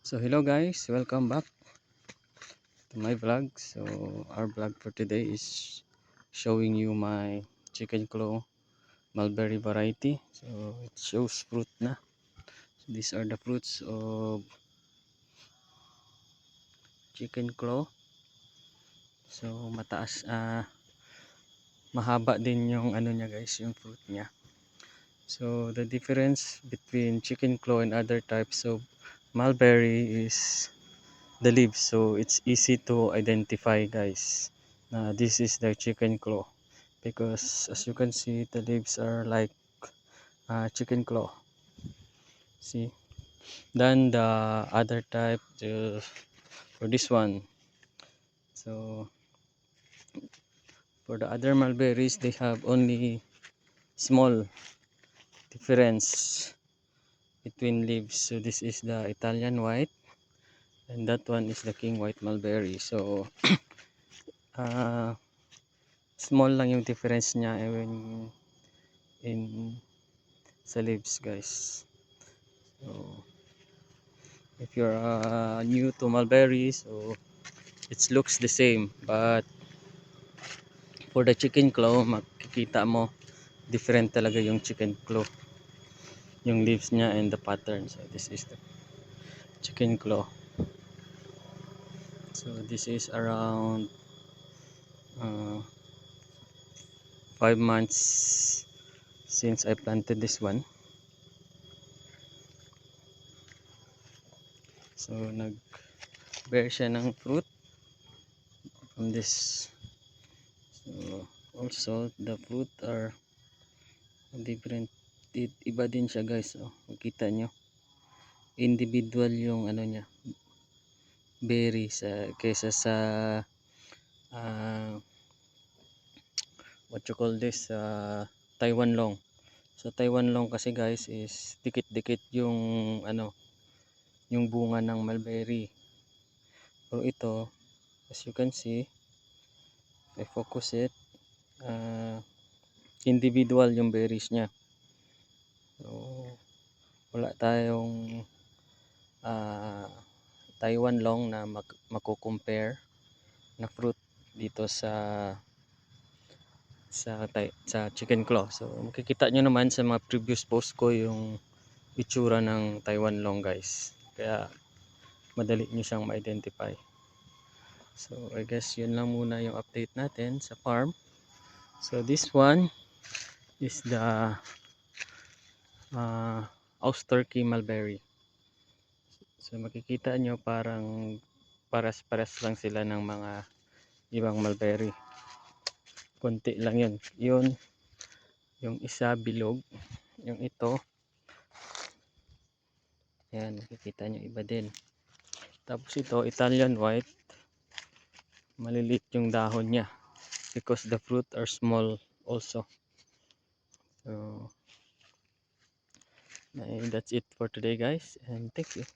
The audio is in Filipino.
So hello guys, welcome back to my vlog. So our vlog for today is showing you my chicken claw mulberry variety. So it shows fruit na. So these are the fruits of chicken claw. So mataas, mahaba din yung ano niya guys, yung fruit niya. So the difference between chicken claw and other types of mulberry is the leaves. So it's easy to identify guys. This is the chicken claw because as you can see the leaves are like chicken claw, see, than the other type for this one. So for the other mulberries they have only small difference between leaves. So this is the Italian white and that one is the king white mulberry. So uh, small lang yung difference niya when in sa leaves guys. So if you're new to mulberry, so it looks the same, but for the chicken claw makikita mo different talaga yung chicken claw, yung leaves niya and the pattern. So this is the chicken claw. So this is around 5 months since I planted this one. So nag bear siya ng fruit from this. So also the fruit are different, iba din siya guys. Oh, makita nyo individual yung ano niya, berry sa kaysa sa uh, what you call this, Taiwan long. So Taiwan long kasi guys is dikit-dikit yung ano, yung bunga ng mulberry. Pero ito, as you can see, I focus it, individual yung berries niya. So wala tayong Taiwan long na mako-compare na fruit dito sa chicken claw. So makikita nyo naman sa mga previous post ko yung itsura ng Taiwan long guys, kaya madali nyo siyang ma-identify. So I guess yun lang muna yung update natin sa farm. So this one is the Austerky mulberry. So makikita nyo parang pares-pares lang sila ng mga ibang mulberry, konti lang yun. Yung isa bilog, yung ito ayan, makikita nyo iba din. Tapos ito Italian white, maliliit yung dahon niya because the fruit are small also. So that's it for today guys, and thank you.